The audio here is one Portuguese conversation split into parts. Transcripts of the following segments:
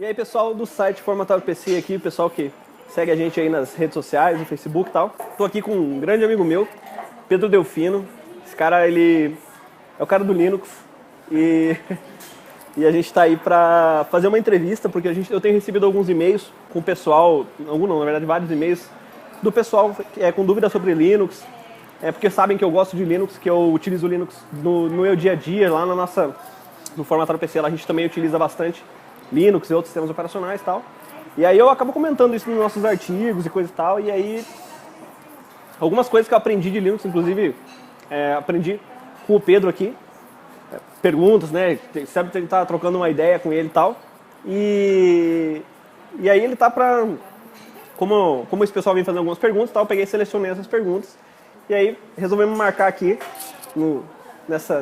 E aí, pessoal do site Formatável PC aqui, o pessoal que segue a gente aí nas redes sociais, no Facebook e tal. Tô aqui com um grande amigo meu, Pedro Delfino. Esse cara, ele é o cara do Linux e, e a gente tá aí pra fazer uma entrevista, porque eu tenho recebido alguns e-mails com o pessoal, alguns não, na verdade vários e-mails, do pessoal com dúvidas sobre Linux, porque sabem que eu gosto de Linux, que eu utilizo Linux no meu dia a dia, lá no Formatável PC, lá a gente também utiliza bastante Linux e outros sistemas operacionais e tal. E aí eu acabo comentando isso nos nossos artigos e coisa e tal, e aí algumas coisas que eu aprendi de Linux, inclusive aprendi com o Pedro aqui, perguntas, né, sempre tem que estar trocando uma ideia com ele e tal. E aí ele tá pra... Como esse pessoal vem fazendo algumas perguntas e tal, eu peguei e selecionei essas perguntas. E aí resolvemos marcar aqui,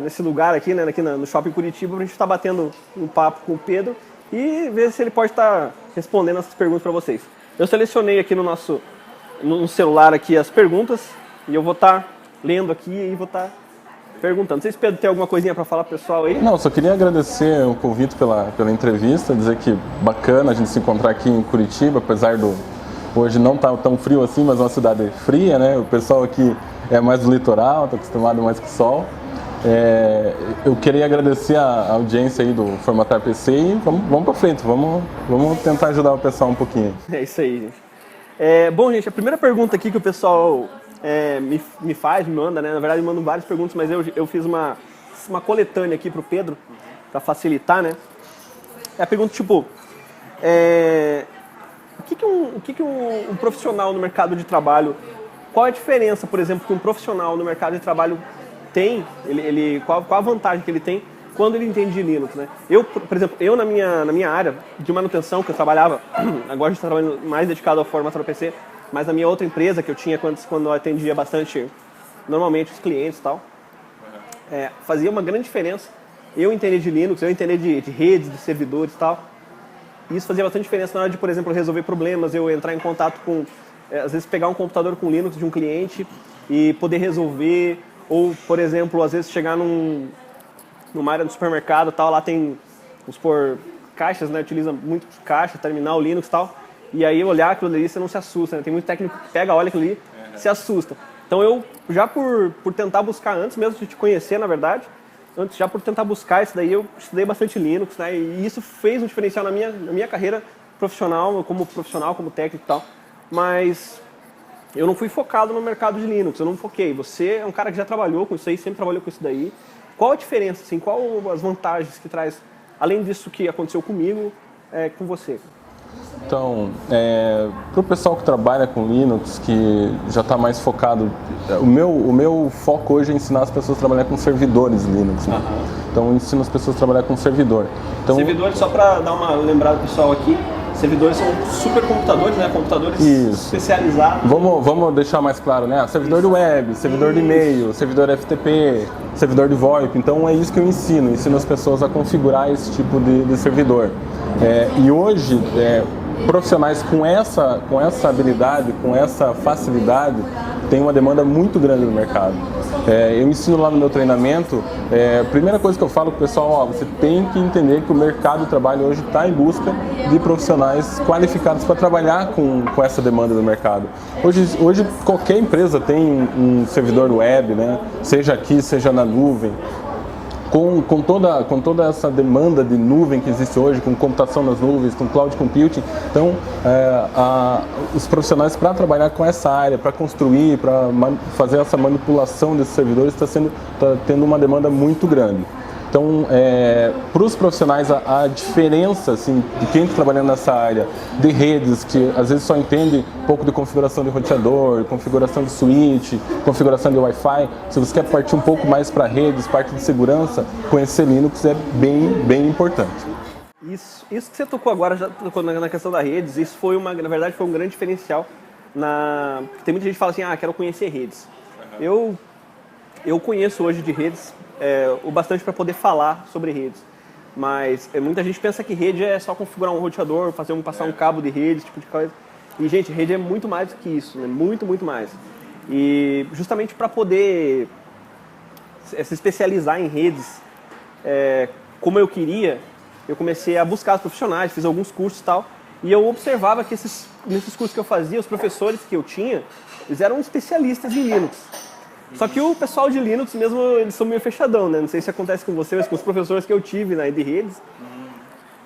nesse lugar aqui, né, aqui no Shopping Curitiba, pra gente estar batendo um papo com o Pedro e ver se ele pode estar respondendo essas perguntas para vocês. Eu selecionei aqui no celular aqui as perguntas e eu vou estar lendo aqui e vou estar perguntando. Não sei se o Pedro tem alguma coisinha para falar pro pessoal aí. Não, só queria agradecer o convite pela entrevista, dizer que bacana a gente se encontrar aqui em Curitiba, apesar do hoje não tá tão frio assim, mas é uma cidade fria, né? O pessoal aqui é mais do litoral, está acostumado mais com o sol. Eu queria agradecer a audiência aí do Formatável PC e vamos para frente, vamos tentar ajudar o pessoal um pouquinho. É isso aí, gente. Bom, gente, a primeira pergunta aqui que o pessoal me manda, né? Na verdade, me mandam várias perguntas, mas eu fiz uma coletânea aqui pro Pedro, para facilitar, né? É a pergunta tipo, o que um profissional no mercado de trabalho, qual a diferença, por exemplo, que um profissional no mercado de trabalho tem, qual a vantagem que ele tem quando ele entende de Linux, né? Por exemplo, na minha área de manutenção, que eu trabalhava, agora a gente está trabalhando mais dedicado ao Formatável PC, mas na minha outra empresa que eu tinha quando eu atendia bastante, normalmente, os clientes e tal, fazia uma grande diferença eu entender de Linux, eu entender de redes, de servidores e tal. E isso fazia bastante diferença na hora de, por exemplo, resolver problemas, eu entrar em contato com, às vezes pegar um computador com Linux de um cliente e poder resolver. Ou, por exemplo, às vezes chegar numa área do supermercado, tal, lá tem, vamos supor, caixas, né? Utiliza muito caixa, terminal, Linux e tal. E aí olhar aquilo ali, você não se assusta, né? Tem muito técnico que pega, olha aquilo ali, se assusta. Então eu, já por tentar buscar antes mesmo de te conhecer, na verdade, já por tentar buscar isso daí, eu estudei bastante Linux, né? E isso fez um diferencial na minha carreira profissional, como técnico e tal. Mas eu não fui focado no mercado de Linux, eu não foquei. Você é um cara que já trabalhou com isso aí, sempre trabalhou com isso daí. Qual a diferença, assim, qual as vantagens que traz, além disso que aconteceu comigo, com você? Então, para o pessoal que trabalha com Linux, que já está mais focado, o meu foco hoje é ensinar as pessoas a trabalhar com servidores Linux, né? Então eu ensino as pessoas a trabalhar com servidor. Então, servidores, só para dar uma lembrada pessoal aqui, servidores são supercomputadores, né? Computadores especializados. Vamos deixar mais claro, né? Servidor de web, servidor de e-mail, servidor FTP, servidor de VoIP. Então é isso que eu ensino as pessoas a configurar esse tipo de servidor. E hoje, profissionais com essa habilidade, com essa facilidade, tem uma demanda muito grande no mercado. Eu ensino lá no meu treinamento, a primeira coisa que eu falo para o pessoal, você tem que entender que o mercado de trabalho hoje está em busca de profissionais qualificados para trabalhar com essa demanda do mercado. Hoje qualquer empresa tem um servidor web, né? Seja aqui, seja na nuvem. Com toda essa demanda de nuvem que existe hoje, com computação nas nuvens, com cloud computing, então os profissionais para trabalhar com essa área, para construir, para fazer essa manipulação desses servidores, está tendo uma demanda muito grande. Então, para os profissionais, a diferença assim, de quem está trabalhando nessa área de redes, que às vezes só entende um pouco de configuração de roteador, configuração de switch, configuração de Wi-Fi, se você quer partir um pouco mais para redes, parte de segurança, conhecer Linux é bem importante. Isso que você tocou agora, já tocou na questão da redes, isso na verdade foi um grande diferencial. Tem muita gente que fala assim, quero conhecer redes. Eu conheço hoje de redes o bastante para poder falar sobre redes, mas muita gente pensa que rede é só configurar um roteador, passar um cabo de rede, esse tipo de coisa. E, gente, rede é muito mais do que isso, né? Muito mais. E justamente para poder se especializar em redes como eu queria, eu comecei a buscar os profissionais, fiz alguns cursos e tal, e eu observava que nesses cursos que eu fazia, os professores que eu tinha, eles eram especialistas em Linux. Só que o pessoal de Linux mesmo, eles são meio fechadão, né? Não sei se acontece com você, mas com os professores que eu tive na de redes,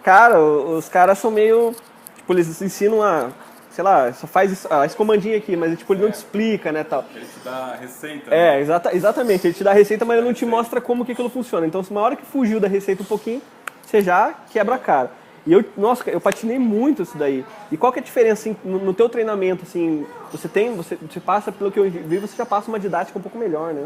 cara, os caras são meio, tipo, eles ensinam a, sei lá, só faz esse comandinho aqui, mas tipo, ele não te explica, né, tal. Ele te dá a receita. Né? Exatamente, ele te dá a receita, mas ele não te mostra como que aquilo funciona. Então, se uma hora que fugiu da receita um pouquinho, você já quebra a cara. E eu patinei muito isso daí. E qual que é a diferença assim, no teu treinamento, assim, você passa, pelo que eu vi, você já passa uma didática um pouco melhor, né?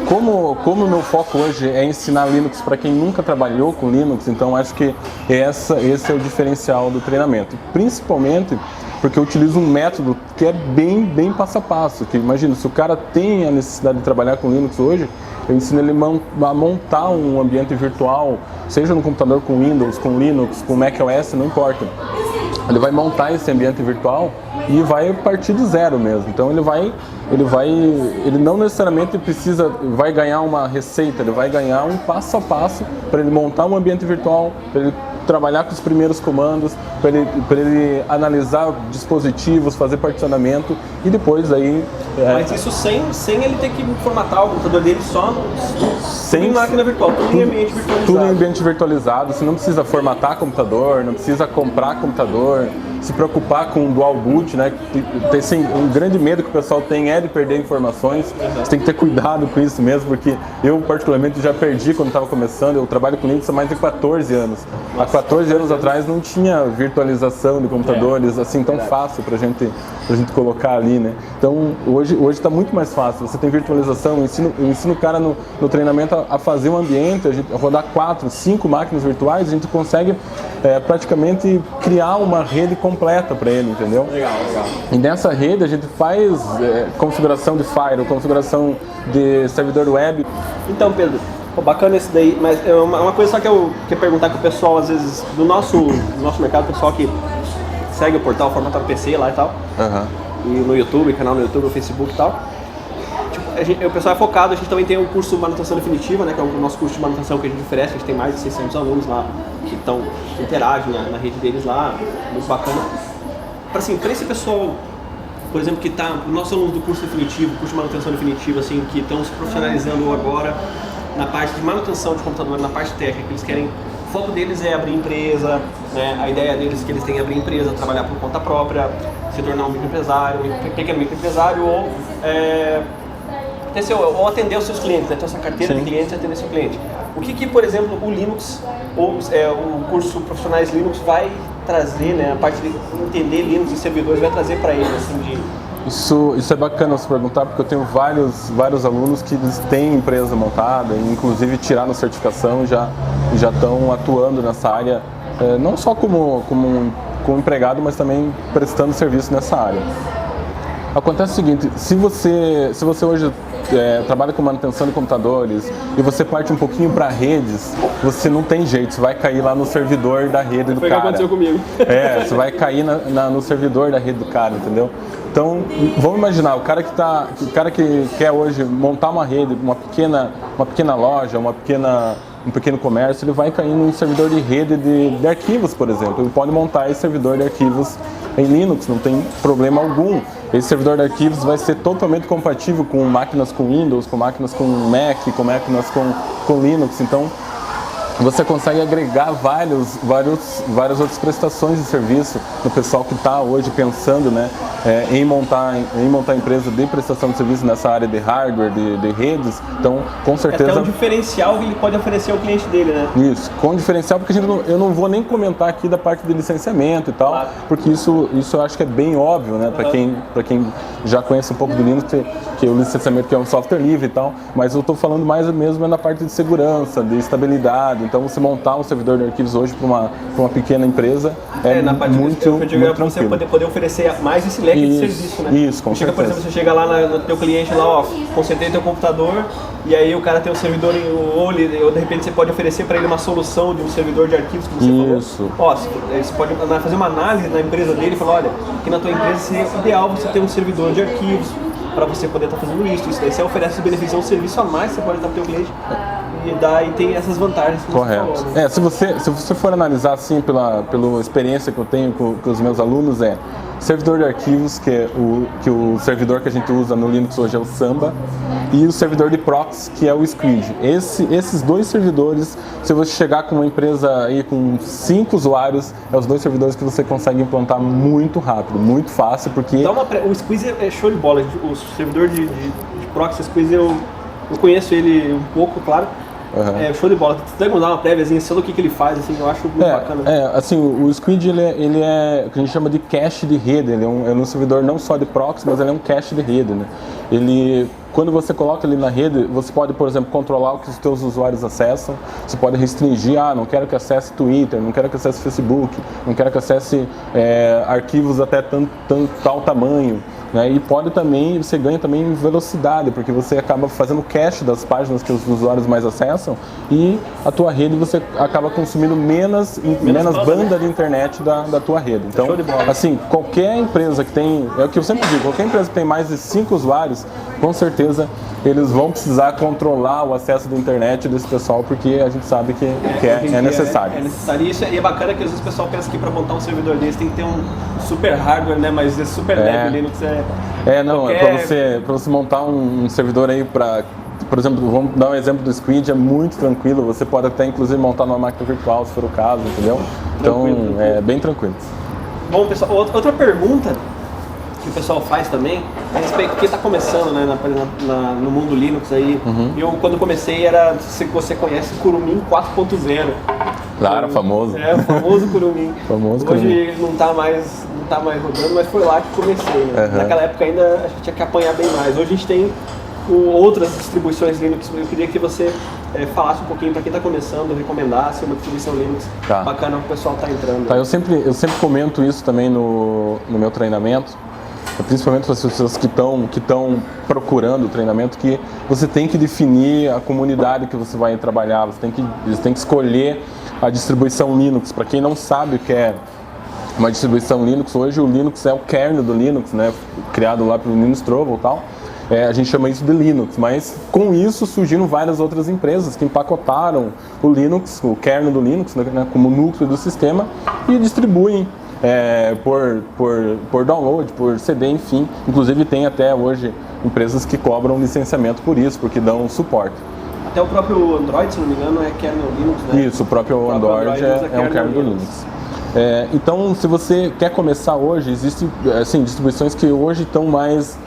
Como o meu foco hoje é ensinar Linux para quem nunca trabalhou com Linux, então acho que esse é o diferencial do treinamento. Principalmente porque eu utilizo um método que é bem passo a passo. Que, imagina, se o cara tem a necessidade de trabalhar com Linux hoje, eu ensino ele a montar um ambiente virtual, seja no computador com Windows, com Linux, com macOS, não importa. Ele vai montar esse ambiente virtual e vai partir do zero mesmo. Então ele não necessariamente vai ganhar uma receita, ele vai ganhar um passo a passo para ele montar um ambiente virtual, para ele trabalhar com os primeiros comandos, para ele analisar dispositivos, fazer particionamento e depois aí... Mas isso sem ele ter que formatar o computador dele só em máquina virtual, tudo em ambiente virtualizado. Tudo em ambiente virtualizado, você não precisa formatar computador, não precisa comprar computador, se preocupar com dual boot, né? Um grande medo que o pessoal tem é de perder informações. Você tem que ter cuidado com isso mesmo, porque eu particularmente já perdi quando estava começando. Eu trabalho com Linux há mais de 14 anos. Há 14 anos atrás não tinha virtualização de computadores assim tão fácil pra gente colocar ali, né? Então hoje está muito mais fácil. Você tem virtualização, eu ensino o cara no treinamento a fazer um ambiente, a rodar 4, 5 máquinas virtuais, a gente consegue praticamente criar uma rede completa para ele, entendeu? Legal. E nessa rede a gente faz configuração de firewall, configuração de servidor web. Então, Pedro, bacana isso daí, mas é uma coisa só que eu quero perguntar com o pessoal, às vezes, do nosso mercado, o pessoal que segue o portal Formatado PC lá e tal, e no YouTube, canal no YouTube, no Facebook e tal. Tipo, o pessoal é focado, a gente também tem o curso Manutenção Definitiva, né, que é o nosso curso de manutenção que a gente oferece, a gente tem mais de 600 alunos lá que interagem na rede deles lá, muito bacana. Para esse pessoal, por exemplo, que está, nossos alunos do curso definitivo, curso de manutenção definitiva, assim, que estão se profissionalizando agora na parte de manutenção de computador, na parte técnica, eles querem, o foco deles é abrir empresa, né, a ideia deles é que eles têm que abrir empresa, trabalhar por conta própria, se tornar um microempresário, um pequeno microempresário ou atender os seus clientes, né? Ter essa carteira de clientes e atender seu cliente. O que, por exemplo, o Linux ou o curso Profissionais Linux vai trazer, né? A parte de entender Linux e servidores vai trazer para eles, assim, de... Isso é bacana você perguntar, porque eu tenho vários alunos que eles têm empresa montada, inclusive tiraram certificação e já estão atuando nessa área, não só como empregado, mas também prestando serviço nessa área. Acontece o seguinte, se você hoje trabalha com manutenção de computadores e você parte um pouquinho para redes, você não tem jeito, você vai cair lá no servidor da rede do cara. Foi o que aconteceu comigo. Você vai cair no servidor da rede do cara, entendeu? Então, vamos imaginar, o cara que quer hoje montar uma rede, uma pequena loja, um pequeno comércio, ele vai cair num servidor de rede de arquivos, por exemplo. Ele pode montar esse servidor de arquivos em Linux, não tem problema algum. Esse servidor de arquivos vai ser totalmente compatível com máquinas com Windows, com máquinas com Mac, com máquinas com Linux. Então, você consegue agregar várias outras prestações de serviço no pessoal que está hoje pensando, né, em montar empresa de prestação de serviço nessa área de hardware, de redes. Então, com certeza... É até um diferencial que ele pode oferecer ao cliente dele, né? Isso, com diferencial, porque eu não vou nem comentar aqui da parte de licenciamento e tal, claro. Porque isso eu acho que é bem óbvio, né, para quem já conhece um pouco do Linux, que o licenciamento que é um software livre e tal, mas eu estou falando mais mesmo na parte de segurança, de estabilidade. Então, você montar um servidor de arquivos hoje para uma pequena empresa na parte muito tranquilo. Você poder oferecer mais esse leque de serviço, né? Isso, com certeza. Por exemplo, você chega lá no teu cliente, lá, consertei teu computador, e aí o cara tem um servidor, ou de repente você pode oferecer para ele uma solução de um servidor de arquivos que você falou. Você pode fazer uma análise na empresa dele e falar, olha, aqui na tua empresa seria ideal você ter um servidor de arquivos para você poder estar fazendo isso. Daí você oferece esse benefício, um serviço a mais que você pode dar para o teu cliente e tem essas vantagens que Correto. você falou, né? Se você for analisar assim pela experiência que eu tenho com os meus alunos, servidor de arquivos, que o servidor que a gente usa no Linux hoje é o Samba, e o servidor de proxy, que é o Squid. Esses dois servidores, se você chegar com uma empresa aí com 5 usuários, é os dois servidores que você consegue implantar muito rápido, muito fácil, porque... O Squeeze é show de bola. O servidor de proxy Squeeze, eu conheço ele um pouco, claro. Uhum. É show de bola. Você deve mandar uma préviazinha, sei do que ele faz, assim, eu acho muito bacana. Assim, o Squid ele é o que a gente chama de cache de rede. Ele é um servidor não só de proxy, mas ele é um cache de rede, né? Quando você coloca ele na rede, você pode, por exemplo, controlar o que os teus usuários acessam. Você pode restringir, não quero que acesse Twitter, não quero que acesse Facebook, não quero que acesse arquivos até tal tamanho. Né? E você ganha também velocidade, porque você acaba fazendo cache das páginas que os usuários mais acessam e a tua rede você acaba consumindo menos banda de internet da tua rede. Então, assim, qualquer empresa que tem, é o que eu sempre digo, qualquer empresa que tem mais de 5 usuários, com certeza eles vão precisar controlar o acesso da internet desse pessoal, porque a gente sabe que é necessário. É necessário. E é bacana que às vezes o pessoal pensa que para montar um servidor desse tem que ter um super hardware, né? Mas esse super leve Linux para você montar um servidor aí por exemplo, vamos dar um exemplo do Squid, é muito tranquilo, você pode até inclusive montar numa máquina virtual se for o caso, entendeu? Então é bem tranquilo. Bom, pessoal, outra pergunta que o pessoal faz também é a respeito do que está começando, né, no mundo Linux aí. Eu, quando comecei, você conhece Kurumin 4.0. Claro, famoso. O famoso Kurumin. Hoje Kurumin. Não está mais rodando, mas foi lá que comecei. Né? Naquela época ainda a gente tinha que apanhar bem mais. Hoje a gente tem outras distribuições Linux. Eu queria que você falasse um pouquinho para quem está começando, recomendasse uma distribuição Linux bacana que o pessoal está entrando. Eu sempre comento isso também no meu treinamento. Principalmente para as pessoas que estão procurando o treinamento, que você tem que definir a comunidade que você vai trabalhar, você tem que escolher a distribuição Linux. Para quem não sabe o que é uma distribuição Linux, hoje o Linux é o kernel do Linux, né, criado lá pelo Linus Torvalds e tal. A gente chama isso de Linux, mas com isso surgiram várias outras empresas que empacotaram o Linux, o kernel do Linux, né, como núcleo do sistema e distribuem por download, por CD, enfim. Inclusive tem até hoje empresas que cobram licenciamento por isso, porque dão suporte. Até o próprio Android, se não me engano, é kernel Linux, né? Isso, o próprio Android é um kernel do Linux. Então, se você quer começar hoje, existem distribuições que hoje estão mais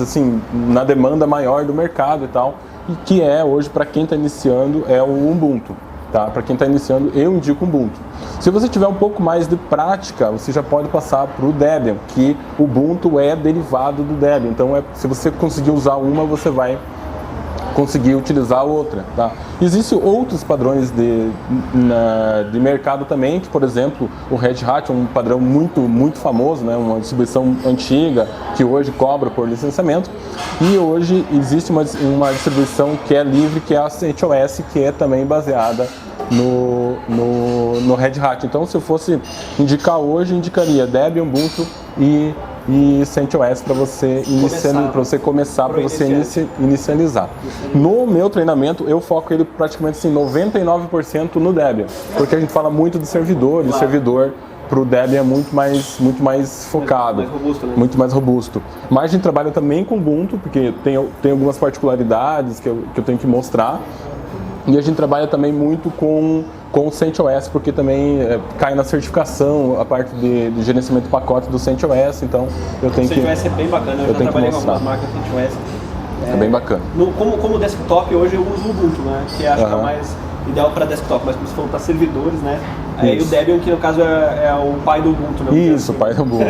assim, na demanda maior do mercado e tal, e que hoje, para quem está iniciando, é o Ubuntu. Tá? Para quem está iniciando, eu indico o Ubuntu. Se você tiver um pouco mais de prática, você já pode passar para o Debian, que o Ubuntu é derivado do Debian. Então, se você conseguir usar uma, você vai conseguir utilizar a outra. Tá? Existem outros padrões de mercado também, que, por exemplo, o Red Hat é um padrão muito famoso, né? Uma distribuição antiga, que hoje cobra por licenciamento. E hoje existe uma distribuição que é livre, que é a CentOS, que é também baseada no Red Hat. Então, se eu fosse indicar hoje, indicaria Debian, Ubuntu e CentOS para você começar, para você inicializar. No meu treinamento, eu foco ele praticamente assim, 99% no Debian, porque a gente fala muito de servidor, e servidor para o Debian é muito mais focado, mais robusto, né? Muito mais robusto. Mas a gente trabalha também com Ubuntu, porque tem algumas particularidades que eu tenho que mostrar. E a gente trabalha também muito com o CentOS, porque também cai na certificação a parte de gerenciamento de pacote do CentOS, então eu tenho que mostrar. O CentOS é bem bacana, eu já trabalhei com algumas marcas CentOS. É bem bacana. Como desktop, hoje eu uso o Ubuntu, né? Que acho que é mais ideal para desktop, mas como você falou, para servidores, né? E o Debian, que no caso é o pai do Ubuntu, né? Isso, o pai do Ubuntu.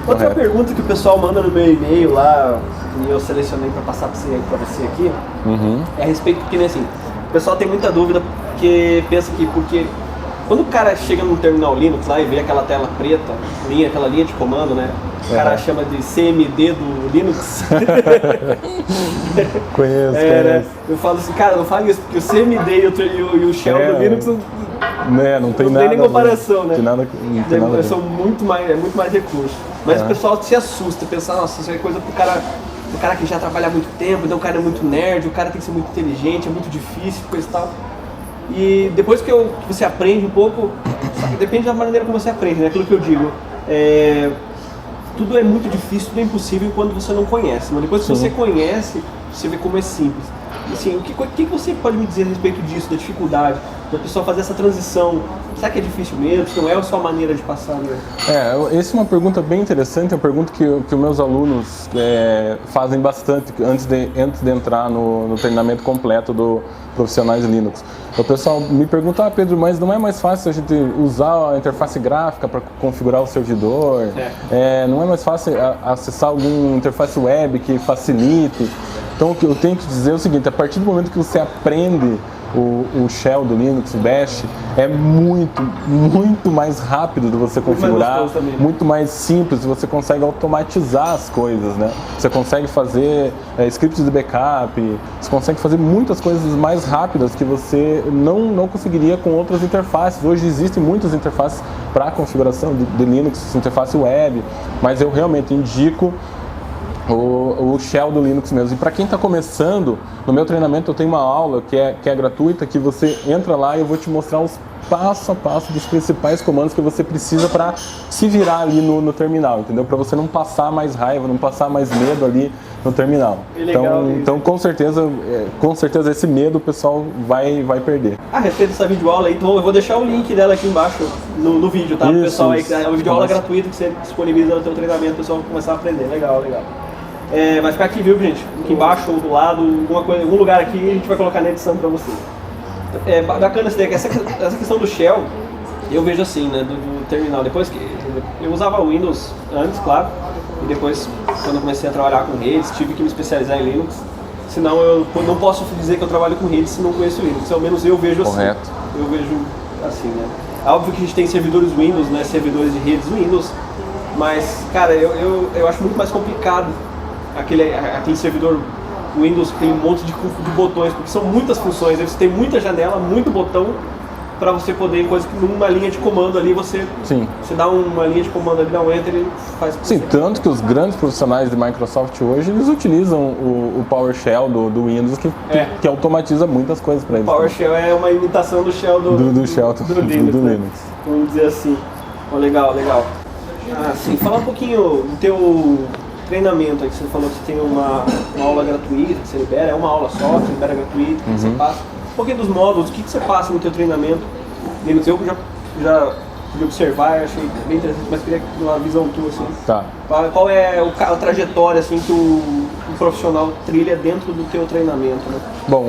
Outra pergunta que o pessoal manda no meu e-mail lá, e eu selecionei para passar para você aqui, é a respeito, porque assim, o pessoal tem muita dúvida, porque pensa que, quando o cara chega num terminal Linux lá e vê aquela tela preta, aquela linha de comando, né? O cara chama de CMD do Linux. Conheço. Né? Eu falo assim, cara, não fale isso, porque o CMD e o Shell do Linux não tem nem comparação, né? Não tem nada são muito mais recursos. Mas o pessoal se assusta, pensa, nossa, isso é coisa pro cara o cara que já trabalha há muito tempo, então o cara é muito nerd, o cara tem que ser muito inteligente, é muito difícil, coisa e tal. E depois que você aprende um pouco, depende da maneira como você aprende, né? Aquilo que eu digo, tudo é muito difícil, tudo é impossível quando você não conhece, mas depois que você conhece, você vê como é simples. Assim, o que você pode me dizer a respeito disso, da dificuldade, da pessoa fazer essa transição? Será que é difícil mesmo? Não é a sua maneira de passar, né? Essa é uma pergunta bem interessante, é uma pergunta que os meus alunos fazem bastante antes de entrar no treinamento completo do Profissionais Linux. O pessoal me pergunta, Pedro, mas não é mais fácil a gente usar a interface gráfica para configurar o servidor? Não é mais fácil acessar alguma interface web que facilite? Então, o que eu tenho que dizer é o seguinte, a partir do momento que você aprende o shell do Linux, o bash, é muito mais rápido de você configurar, muito mais simples, você consegue automatizar as coisas, né? Você consegue fazer scripts de backup, você consegue fazer muitas coisas mais rápidas que você não conseguiria com outras interfaces. Hoje existem muitas interfaces para configuração de Linux, interface web, mas eu realmente indico o shell do Linux mesmo. E para quem está começando, no meu treinamento eu tenho uma aula que é gratuita, que você entra lá e eu vou te mostrar os passo a passo dos principais comandos que você precisa para se virar ali no terminal, entendeu? Para você não passar mais raiva, não passar mais medo ali no terminal. Então com certeza esse medo o pessoal vai perder. A respeito dessa videoaula aí, então eu vou deixar o link dela aqui embaixo no vídeo, tá? Pro pessoal aí, é uma videoaula gratuita que você disponibiliza no seu treinamento, o pessoal começar a aprender. Legal. Vai ficar aqui, viu, gente? Aqui embaixo ou do lado, algum lugar aqui, a gente vai colocar na edição pra você. É bacana essa ideia, essa questão do shell, eu vejo assim, né, do terminal. Depois que eu usava o Windows antes, claro, e depois, quando eu comecei a trabalhar com redes, tive que me especializar em Linux. Senão eu não posso dizer que eu trabalho com redes se não conheço Linux. Ao menos eu vejo assim. Correto. Eu vejo assim, né? É óbvio que a gente tem servidores Windows, né, servidores de redes Windows, mas, cara, eu acho muito mais complicado aquele servidor Windows que tem um monte de botões, porque são muitas funções, você tem muita janela, muito botão para você poder, coisa que numa linha de comando ali você dá uma linha de comando ali, dá um enter e faz. Sim, tanto que os grandes profissionais de Microsoft hoje, eles utilizam o PowerShell do Windows que automatiza muitas coisas para eles. O PowerShell é uma imitação do shell do Linux. Vamos dizer assim. Legal. Sim, fala um pouquinho do teu treinamento aí, que você falou que você tem uma aula gratuita que você libera, é uma aula só, você libera gratuita, que você passa. Um pouquinho dos módulos, o que você passa no teu treinamento? Eu já pude observar, achei bem interessante, mas queria uma visão tua, assim. Tá. Qual é a trajetória, assim, que o profissional trilha dentro do teu treinamento, né? Bom,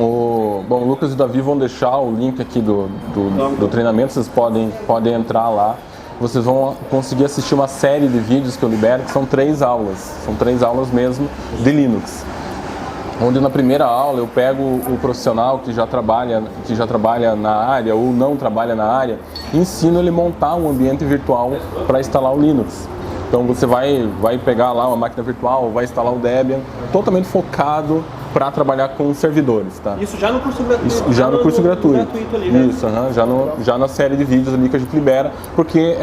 o Lucas e o Davi vão deixar o link aqui do treinamento, vocês podem entrar lá. Vocês vão conseguir assistir uma série de vídeos que eu libero, que são 3 aulas. São 3 aulas mesmo de Linux. Onde na primeira aula eu pego o profissional que já trabalha na área ou não trabalha na área e ensino ele a montar um ambiente virtual para instalar o Linux. Então você vai pegar lá uma máquina virtual, vai instalar o Debian, totalmente focado para trabalhar com servidores, tá? Isso já no curso gratuito? Isso, já no curso gratuito. Ali, né? Isso, já na série de vídeos ali que a gente libera, porque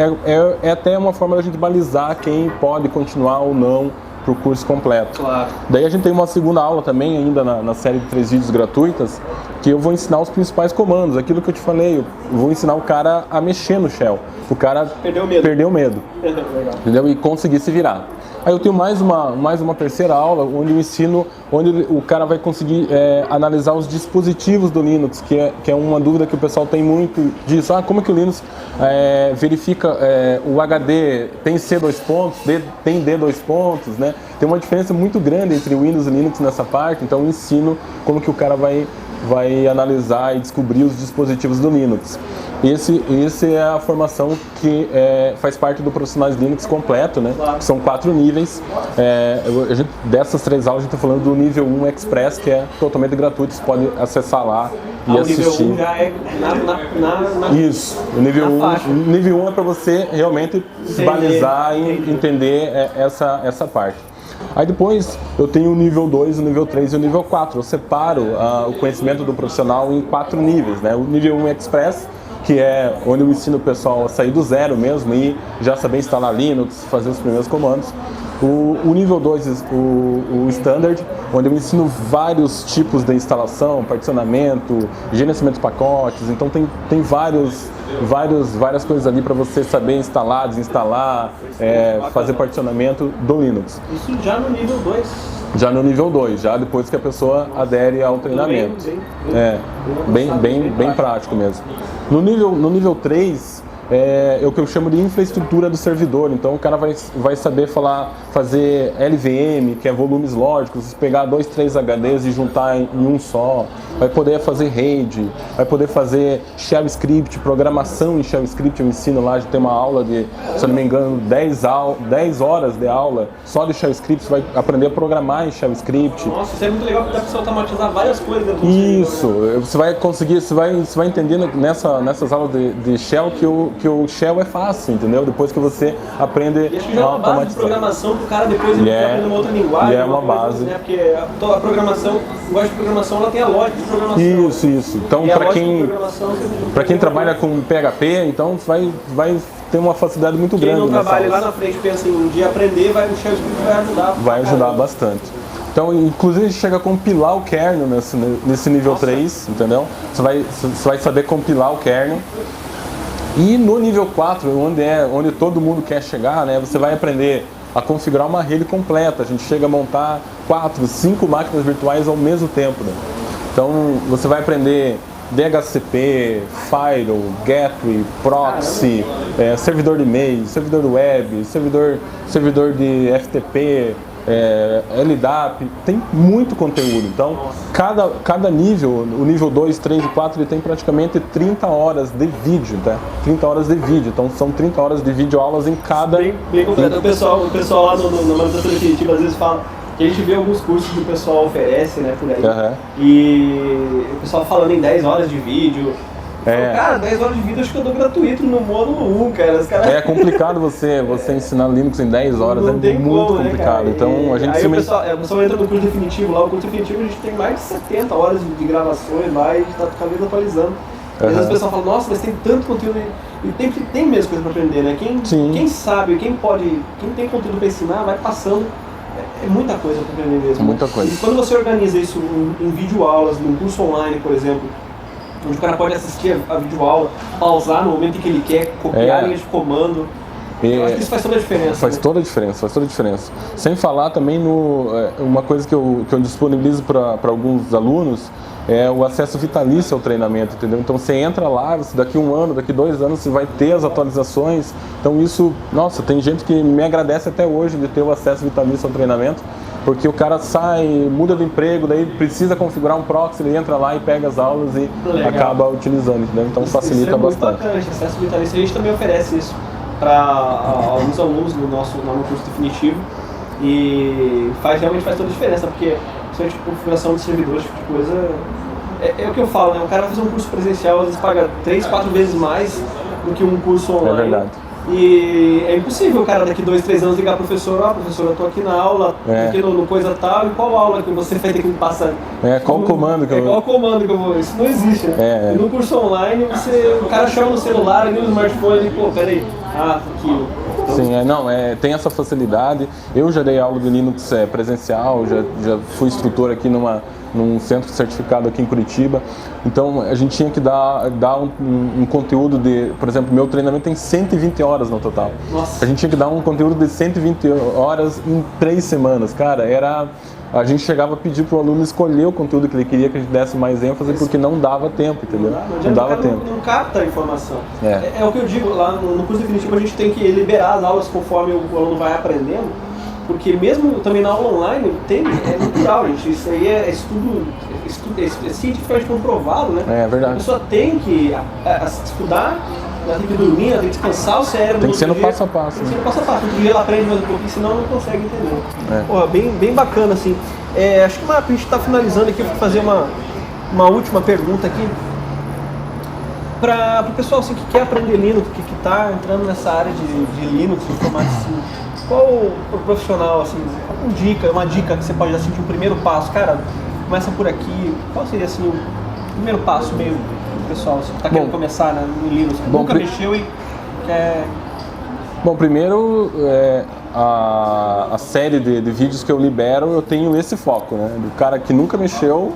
é até uma forma da gente balizar quem pode continuar ou não para o curso completo. Claro. Daí a gente tem uma segunda aula também, ainda na série de 3 vídeos gratuitas, que eu vou ensinar os principais comandos, aquilo que eu te falei, eu vou ensinar o cara a mexer no shell, o cara perdeu o medo. Entendeu? E conseguir se virar. Aí eu tenho mais uma terceira aula, onde eu ensino, onde o cara vai conseguir analisar os dispositivos do Linux, que é uma dúvida que o pessoal tem muito disso. Como é que o Linux verifica o HD, tem C2 pontos, tem D2 pontos, né? Tem uma diferença muito grande entre o Windows e o Linux nessa parte, então eu ensino como que o cara vai analisar e descobrir os dispositivos do Linux. Esse é a formação que faz parte do Profissionais Linux completo, né? Claro. São 4 níveis. Dessas 3 aulas a gente está falando do nível 1 Express, que é totalmente gratuito, você pode acessar lá e assistir. O nível 1 já é Isso, o nível 1 é para você realmente balizar e entender essa parte. Aí depois eu tenho o nível 2, o nível 3 e o nível 4. Eu separo o conhecimento do profissional em 4 níveis, né? O nível 1 Express, que é onde eu ensino o pessoal a sair do zero mesmo e já saber instalar Linux, fazer os primeiros comandos. O nível 2, o Standard, onde eu ensino vários tipos de instalação, particionamento, gerenciamento de pacotes, então tem várias coisas ali para você saber instalar, desinstalar, fazer particionamento do Linux. Isso já no nível 2? Já no nível 2, já depois que a pessoa adere ao treinamento. Bem prático mesmo. No nível 3, é o que eu chamo de infraestrutura do servidor. Então o cara vai saber fazer LVM, que é volumes lógicos, pegar 2, 3 HDs e juntar em um só. Vai poder fazer RAID, vai poder fazer shell script, programação em shell script. Eu ensino lá, já tem uma aula de, se eu não me engano, 10 horas de aula só de shell script. Você vai aprender a programar em shell script. Nossa, isso é muito legal porque dá pra você automatizar várias coisas dentro do Isso, servidor, né? você vai conseguir, você vai entendendo nessas aulas de shell que o shell é fácil, entendeu? Depois que você aprende e acho que já é uma base de programação pro cara depois ele aprender uma outra linguagem. E é uma base. Né? Porque a programação, a linguagem de programação, ela tem a lógica de programação. Isso. Então, para quem trabalha com PHP, então vai ter uma facilidade muito grande. Quem não trabalha lá na frente pensa em um dia aprender, o shell script vai ajudar. Vai ajudar bastante. Então, inclusive, a gente chega a compilar o kernel nesse nível 3, entendeu? Você vai saber compilar o kernel. E no nível 4, onde todo mundo quer chegar, né, você vai aprender a configurar uma rede completa. A gente chega a montar 4, 5 máquinas virtuais ao mesmo tempo, né? Então você vai aprender DHCP, Firewall, Gateway, Proxy, servidor de e-mail, servidor web, servidor de FTP, LDAP, tem muito conteúdo. Então, cada nível, o nível 2, 3 e 4, ele tem praticamente 30 horas de vídeo, tá? 30 horas de vídeo, então são 30 horas de videoaulas em cada... Bem completo. O pessoal lá na manutenção definitiva às vezes fala que a gente vê alguns cursos que o pessoal oferece, né, por aí, e o pessoal falando em 10 horas de vídeo. Cara, 10 horas de vídeo acho que eu dou gratuito no módulo 1, cara. É complicado você ensinar Linux em 10 horas, não tem muito como, complicado. Né, então a gente aí o pessoal entra no curso definitivo lá, o curso definitivo a gente tem mais de 70 horas de gravações lá e a gente tá cada vez atualizando. Às vezes o pessoal fala, nossa, mas tem tanto conteúdo e tem mesmo coisa pra aprender, né? Quem sabe, quem tem conteúdo pra ensinar, vai passando. É muita coisa para aprender mesmo. Muita coisa. E quando você organiza isso em videoaulas, num curso online, por exemplo, onde o cara pode assistir a videoaula, pausar no momento em que ele quer, copiar a linha de comando, eu acho que isso faz toda a diferença. Faz toda a diferença. Sem falar também uma coisa que eu disponibilizo para alguns alunos, é o acesso vitalício ao treinamento, entendeu? Então você entra lá, daqui 1 ano, daqui 2 anos, você vai ter as atualizações. Então isso, nossa, tem gente que me agradece até hoje de ter o acesso vitalício ao treinamento, porque o cara sai, muda de emprego, daí precisa configurar um proxy, ele entra lá e pega as aulas e acaba utilizando, entendeu? Então facilita bastante. Isso é muito bacana, acesso vitalício. A gente também oferece isso para alguns alunos no nosso curso definitivo e realmente faz toda a diferença, porque principalmente configuração de servidores, tipo de coisa, é o que eu falo, né? O cara vai fazer um curso presencial, às vezes paga 3, 4 vezes mais do que um curso online. É verdade. E é impossível o cara daqui 2, 3 anos ligar pro professor, professor, eu tô aqui na aula, aqui no coisa tal, e qual aula que você vai ter que me passar? Qual comando que eu vou... Qual comando que eu vou... Isso não existe, né? E no curso online, o cara chama no celular, ali no smartphone, e pô, peraí, aqui... Sim, tem essa facilidade. Eu já dei aula de Linux presencial, já fui instrutor aqui num centro certificado aqui em Curitiba. Então a gente tinha que dar um conteúdo por exemplo, meu treinamento tem 120 horas no total. Nossa. A gente tinha que dar um conteúdo de 120 horas em 3 semanas. Cara, a gente chegava a pedir para o aluno escolher o conteúdo que ele queria que a gente desse mais ênfase, porque não dava tempo, entendeu? Não dava tempo. Não capta a informação. É o que eu digo, lá no curso definitivo a gente tem que liberar as aulas conforme o aluno vai aprendendo, porque mesmo também na aula online é natural, gente. Isso aí é estudo cientificamente comprovado, né? É verdade. A pessoa tem que estudar, ela tem que dormir, ela tem que descansar o cérebro. Tem que ser no passo a passo. Tem que ser no passo a passo. Outro dia ela aprende mais um pouquinho, senão não consegue entender. Porra, bem bacana, assim. Acho que a gente está finalizando aqui, eu vou fazer uma última pergunta aqui. Para o pessoal assim, que quer aprender Linux, que está entrando nessa área de Linux, de informatização, qual o profissional, assim, uma dica que você pode dar assim, de um primeiro passo? Cara, começa por aqui. Qual seria assim, o primeiro passo meio pro pessoal, se tá querendo começar, né, no Linux, nunca mexeu e quer... Bom, primeiro, a série de vídeos que eu libero, eu tenho esse foco, né? Do cara que nunca mexeu,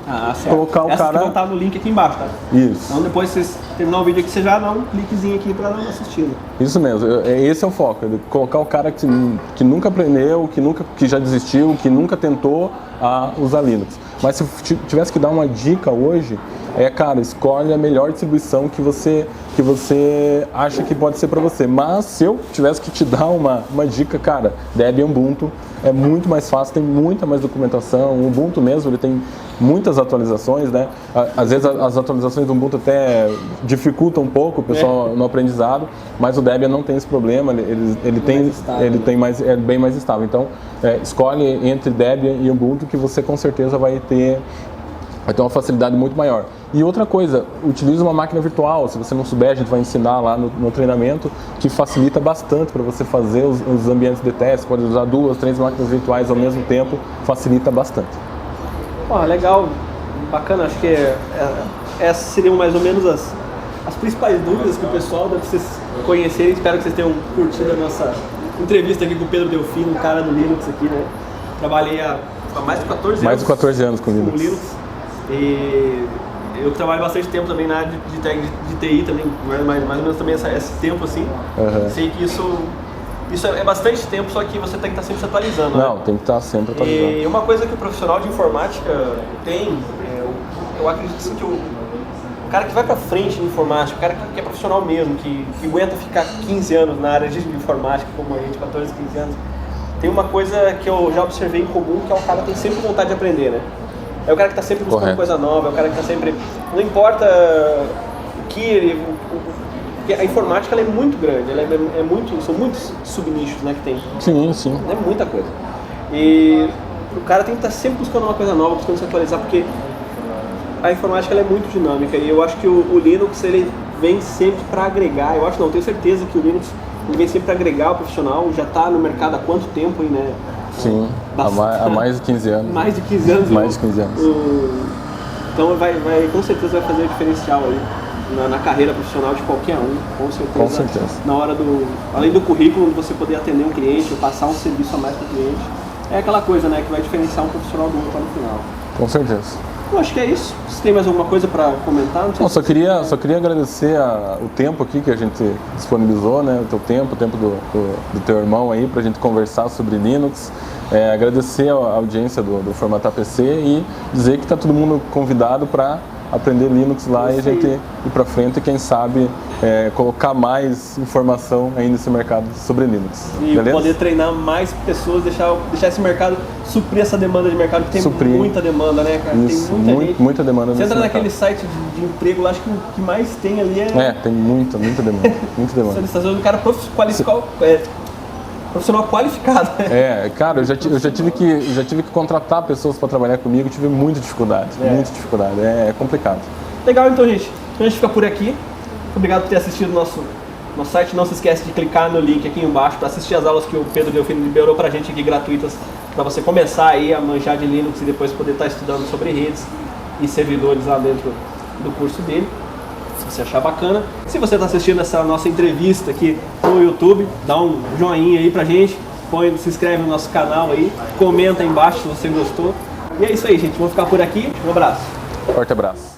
colocar o cara... Essa que tá no link aqui embaixo, tá? Isso. Então depois que vocês terminar o vídeo aqui, você já dá um cliquezinho aqui pra dar uma assistida. Isso mesmo, esse é o foco, de colocar o cara que nunca aprendeu, que já desistiu, que nunca tentou a usar Linux. Mas se tivesse que dar uma dica hoje, cara, escolhe a melhor distribuição que você acha que pode ser para você. Mas se eu tivesse que te dar uma dica, cara, Debian Ubuntu é muito mais fácil, tem muita mais documentação. O Ubuntu mesmo, ele tem muitas atualizações, né? Às vezes as atualizações do Ubuntu até dificultam um pouco o pessoal no aprendizado, mas o Debian não tem esse problema, ele é bem mais estável. Então, escolhe entre Debian e Ubuntu que você com certeza vai ter uma facilidade muito maior. E outra coisa, utilize uma máquina virtual. Se você não souber, a gente vai ensinar lá no treinamento, que facilita bastante para você fazer os ambientes de teste. Pode usar 2, 3 máquinas virtuais ao mesmo tempo, facilita bastante. Legal, bacana. Acho que essas seriam mais ou menos as principais dúvidas que o pessoal deve vocês conhecerem. Espero que vocês tenham curtido a nossa entrevista aqui com o Pedro Delfino, um cara do Linux aqui, né? Trabalhei há mais de 14 anos. Mais de 14 anos com Linux. E eu trabalho bastante tempo também na área de TI também, mais ou menos também esse tempo assim. Sei que isso é bastante tempo, só que você tem que estar sempre se atualizando. Não, né? Tem que estar sempre atualizando. E uma coisa que o profissional de informática tem, eu acredito assim, que o cara que vai pra frente em informática, o cara que é profissional mesmo, que aguenta ficar 15 anos na área de informática, como a gente, 14, 15 anos, tem uma coisa que eu já observei em comum, que é o cara que tem sempre vontade de aprender, né? É o cara que está sempre buscando coisa nova, é o cara que está sempre... Não importa o que a informática ela é muito grande, são muitos subnichos, né, que tem. Sim. É muita coisa. E o cara tem que estar sempre buscando uma coisa nova, buscando se atualizar, porque a informática ela é muito dinâmica e eu acho que o Linux ele vem sempre para agregar. Eu tenho certeza que o Linux ele vem sempre para agregar o profissional. Já está no mercado há quanto tempo aí, né? Sim, há mais de 15 anos. Mais de 15 anos. Mais de 15 anos. Então com certeza vai fazer o diferencial aí na carreira profissional de qualquer um, com certeza. Com certeza. Na hora além do currículo, você poder atender um cliente ou passar um serviço a mais para o cliente. É aquela coisa, né, que vai diferenciar um profissional do outro lá no final. Com certeza. Eu acho que é isso. Você tem mais alguma coisa para comentar? Só queria agradecer o tempo aqui que a gente disponibilizou, né? O tempo do teu irmão aí para a gente conversar sobre Linux. Agradecer a audiência do Formatar PC e dizer que está todo mundo convidado para aprender Linux lá e a gente ir para frente e quem sabe colocar mais informação aí nesse mercado sobre Linux. E beleza? Poder treinar mais pessoas, deixar esse mercado, suprir essa demanda de mercado, que tem muita demanda, né, cara? Isso, tem muita demanda. Você entra naquele site de emprego lá, acho que o que mais tem ali tem muita demanda. Muita demanda. Você está fazendo um cara profissional qualificado. Cara, eu já tive que contratar pessoas para trabalhar comigo, tive muita dificuldade, é complicado. Legal, então, gente. Então a gente fica por aqui. Obrigado por ter assistido o nosso site. Não se esquece de clicar no link aqui embaixo para assistir as aulas que o Pedro Delfino liberou para a gente aqui gratuitas, para você começar aí a manjar de Linux e depois poder estar estudando sobre redes e servidores lá dentro do curso dele. Se você achar bacana. Se você está assistindo essa nossa entrevista aqui no YouTube, dá um joinha aí pra gente, se inscreve no nosso canal aí, comenta aí embaixo se você gostou. E é isso aí, gente. Vamos ficar por aqui. Um abraço. Forte abraço.